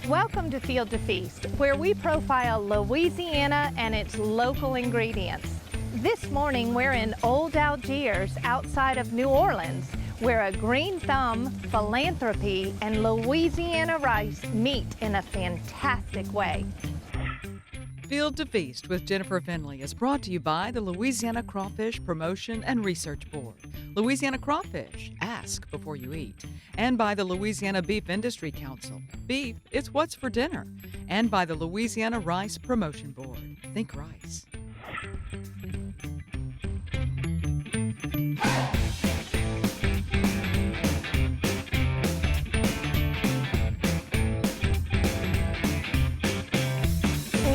Welcome to Field to Feast, where we profile Louisiana and its local ingredients. This morning we're in Old Algiers outside of New Orleans, where a green thumb, philanthropy, and Louisiana rice meet in a fantastic way. Field to Feast with Jennifer Finley is brought to you by the Louisiana Crawfish Promotion and Research Board, Louisiana Crawfish, ask before you eat, and by the Louisiana Beef Industry Council, beef, it's what's for dinner, and by the Louisiana Rice Promotion Board, think rice.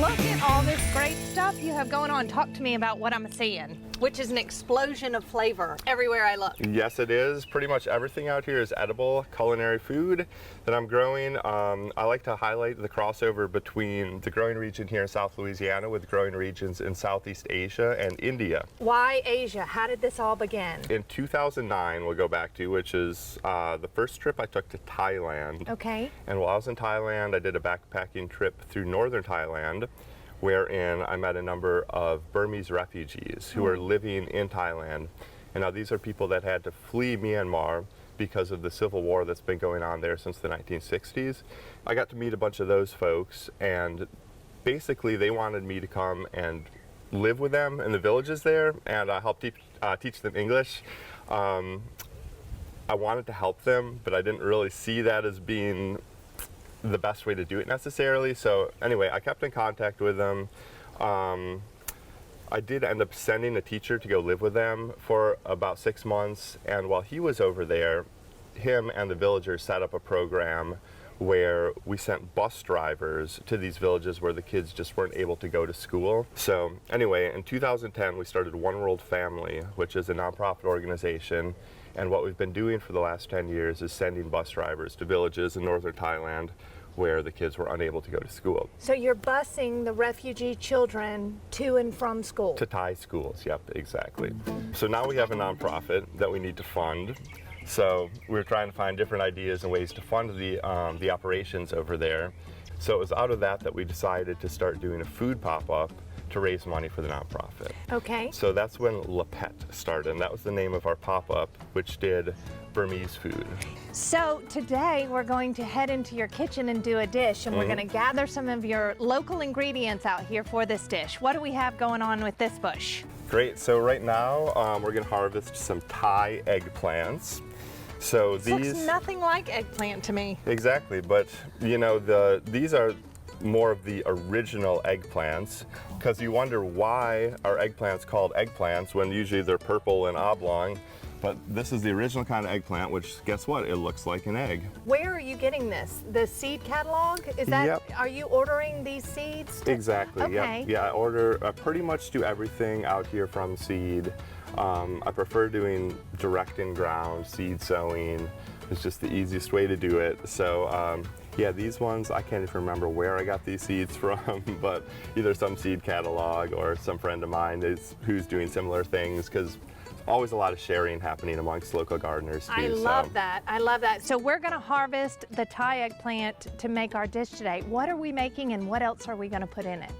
Look at all this great stuff you have going on. Talk to me about what I'm seeing, which is an explosion of flavor everywhere I look. Yes, it is. Pretty much everything out here is edible culinary food that I'm growing. I like to highlight the crossover between the growing region here in South Louisiana with growing regions in Southeast Asia and India. Why Asia? How did this all begin? In 2009, we'll go back to, which is the first trip I took to Thailand. Okay. And while I was in Thailand, I did a backpacking trip through northern Thailand, wherein I met a number of Burmese refugees who are living in Thailand. And now these are people that had to flee Myanmar because of the civil war that's been going on there since the 1960s. I got to meet a bunch of those folks, and basically they wanted me to come and live with them in the villages there and help teach them English. I wanted to help them, but I didn't really see that as being the best way to do it necessarily. So anyway, I kept in contact with them. I did end up sending a teacher to go live with them for about 6 months, and while he was over there, him and the villagers set up a program where we sent bus drivers to these villages where the kids just weren't able to go to school. So anyway, in 2010 we started One World Family, which is a nonprofit organization. And what we've been doing for the last 10 years is sending bus drivers to villages in northern Thailand where the kids were unable to go to school. So you're busing the refugee children to and from school? To Thai schools, yep, exactly. So now we have a nonprofit that we need to fund. So we're trying to find different ideas and ways to fund the operations over there. So it was out of that we decided to start doing a food pop-up to raise money for the nonprofit. Okay. So that's when Le Pet started, and that was the name of our pop-up, which did Burmese food. So today we're going to head into your kitchen and do a dish, and we're going to gather some of your local ingredients out here for this dish. What do we have going on with this bush? Great, so right now we're going to harvest some Thai eggplants. So This these looks nothing like eggplant to me. Exactly, but you know, these are more of the original eggplants, because you wonder why are eggplants called eggplants when usually they're purple and oblong. But this is the original kind of eggplant, which guess what? It looks like an egg. Where are you getting this? The seed catalog? Is that, Yep. Are you ordering these seeds? Exactly, Okay. yep. Yeah, I pretty much do everything out here from seed. I prefer doing direct in ground seed sowing. It's just the easiest way to do it. So yeah, these ones, I can't even remember where I got these seeds from, but either some seed catalog or some friend of mine who's doing similar things, because always a lot of sharing happening amongst local gardeners too. I love that. I love that. So we're going to harvest the Thai eggplant to make our dish today. What are we making and what else are we going to put in it?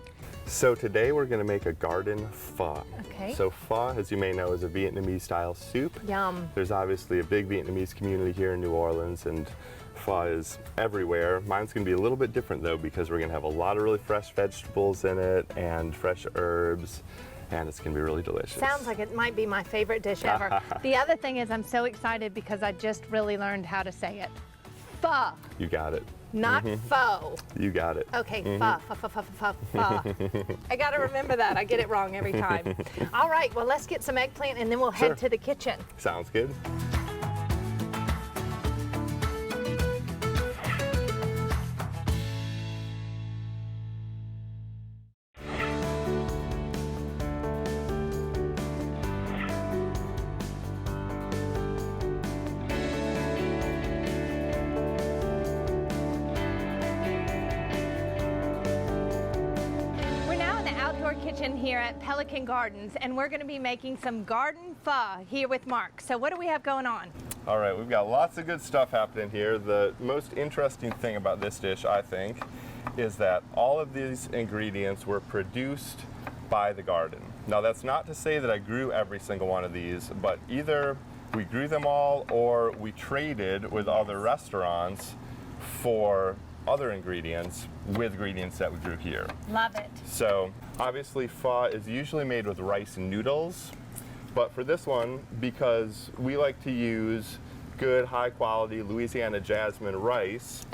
So today we're going to make a garden pho. Okay. So pho, as you may know, is a Vietnamese style soup. Yum. There's obviously a big Vietnamese community here in New Orleans, and pho is everywhere. Mine's going to be a little bit different though, because we're going to have a lot of really fresh vegetables in it and fresh herbs, and it's going to be really delicious. Sounds like it might be my favorite dish ever. The other thing is I'm so excited because I just really learned how to say it. Pho. You got it. Not faux. You got it. Okay, pho. I got to remember that. I get it wrong every time. All right, well, let's get some eggplant and then we'll head to the kitchen. Sounds good. Kitchen here at Pelican Gardens, and we're going to be making some garden pho here with Mark. So what do we have going on? All right, we've got lots of good stuff happening here. The most interesting thing about this dish, I think, is that all of these ingredients were produced by the garden. Now, that's not to say that I grew every single one of these, but either we grew them all or we traded with other restaurants for other ingredients with ingredients that we grew here. Love it. So obviously pho is usually made with rice noodles, but for this one, because we like to use good high quality Louisiana jasmine rice,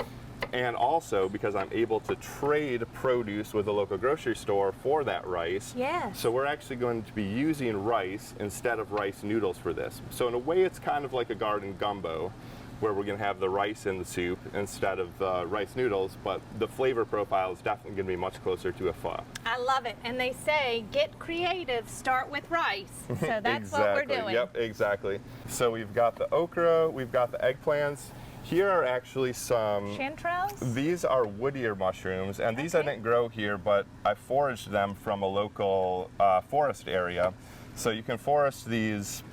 and also because I'm able to trade produce with the local grocery store for that rice. Yes. So we're actually going to be using rice instead of rice noodles for this. So in a way it's kind of like a garden gumbo, where we're going to have the rice in the soup instead of rice noodles, but the flavor profile is definitely going to be much closer to a pho. I love it. And they say, get creative, start with rice. So that's Exactly. what we're doing. Yep, exactly. So we've got the okra, we've got the eggplants. Here are actually some... Chanterelles? These are woodier mushrooms, and these I Okay. didn't grow here, but I foraged them from a local forest area. So you can forest these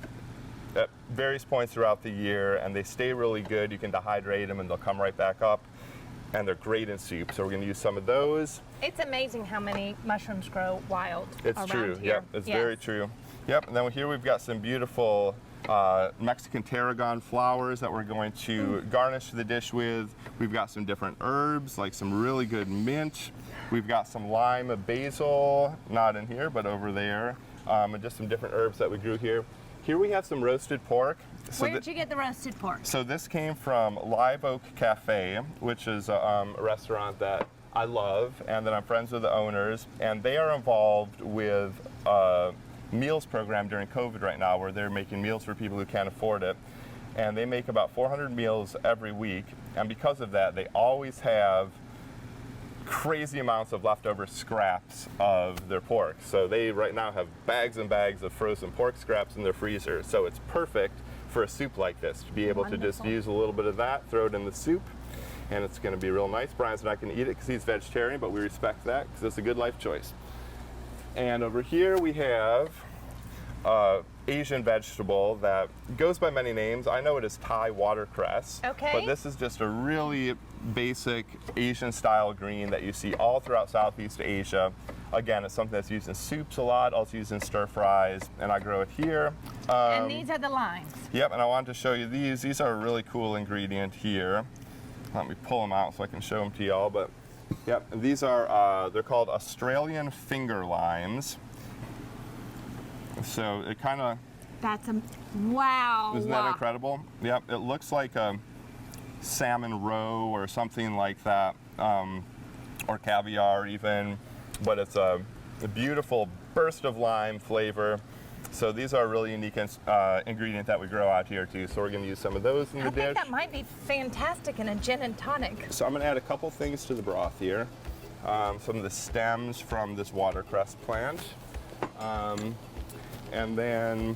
at various points throughout the year, and they stay really good. You can dehydrate them and they'll come right back up, and they're great in soup. So we're going to use some of those. It's amazing how many mushrooms grow wild It's around true. here. Yep, it's Yes. very true. Yep, and then here we've got some beautiful Mexican tarragon flowers that we're going to garnish the dish with. We've got some different herbs, like some really good mint. We've got some lime basil, not in here, but over there, and just some different herbs that we grew here. Here we have some roasted pork. So Where'd you get the roasted pork? So this came from Live Oak Cafe, which is a restaurant that I love and that I'm friends with the owners. And they are involved with a meals program during COVID right now, where they're making meals for people who can't afford it. And they make about 400 meals every week. And because of that, they always have crazy amounts of leftover scraps of their pork. So they right now have bags and bags of frozen pork scraps in their freezer. So it's perfect for a soup like this, to be able to just Wonderful. use a little bit of that, throw it in the soup, and it's going to be real nice. Brian's not going to eat it because he's vegetarian, but we respect that because it's a good life choice. And over here we have Asian vegetable that goes by many names. I know it is Thai watercress, Okay. but this is just a really basic Asian style green that you see all throughout Southeast Asia. Again, it's something that's used in soups a lot, also used in stir fries, and I grow it here. And these are the limes. Yep, and I wanted to show you these. These are a really cool ingredient here. Let me pull them out so I can show them to y'all. But yep, and these are they're called Australian finger limes. So it kind of, That's a, wow. isn't that incredible? Yep, it looks like a salmon roe or something like that, or caviar even, but it's a beautiful burst of lime flavor. So these are a really unique ingredient that we grow out here too. So we're going to use some of those in the I dish. think that might be fantastic in a gin and tonic. So I'm going to add a couple things to the broth here. Some of the stems from this watercress plant. And then,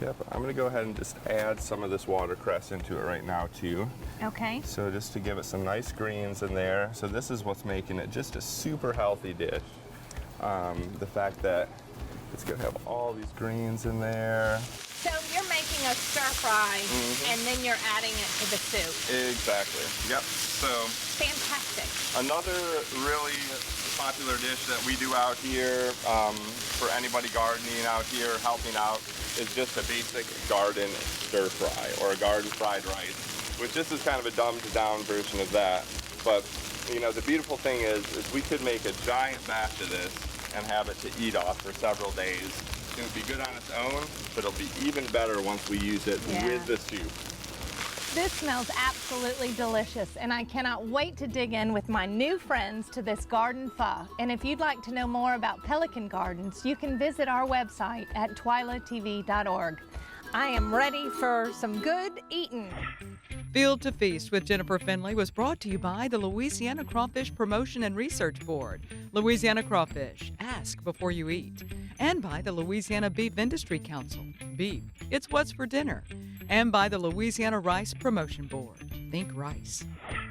yep, I'm going to go ahead and just add some of this watercress into it right now too. Okay. So just to give it some nice greens in there. So this is what's making it just a super healthy dish. The fact that it's going to have all these greens in there. So you're making a stir fry and then you're adding it to the soup. Exactly. Yep. So Fantastic. another really popular dish that we do out here for anybody gardening out here, helping out, is just a basic garden stir fry or a garden fried rice, which this is kind of a dumbed down version of that. But you know, the beautiful thing is we could make a giant batch of this and have it to eat off for several days. It's going to be good on its own, but it'll be even better once we use it with the soup. This smells absolutely delicious, and I cannot wait to dig in with my new friends to this garden pho. And if you'd like to know more about Pelican Gardens, you can visit our website at twilatv.org. I am ready for some good eating. Field to Feast with Jennifer Finley was brought to you by the Louisiana Crawfish Promotion and Research Board, Louisiana Crawfish, ask before you eat, and by the Louisiana Beef Industry Council, beef, it's what's for dinner, and by the Louisiana Rice Promotion Board, think rice.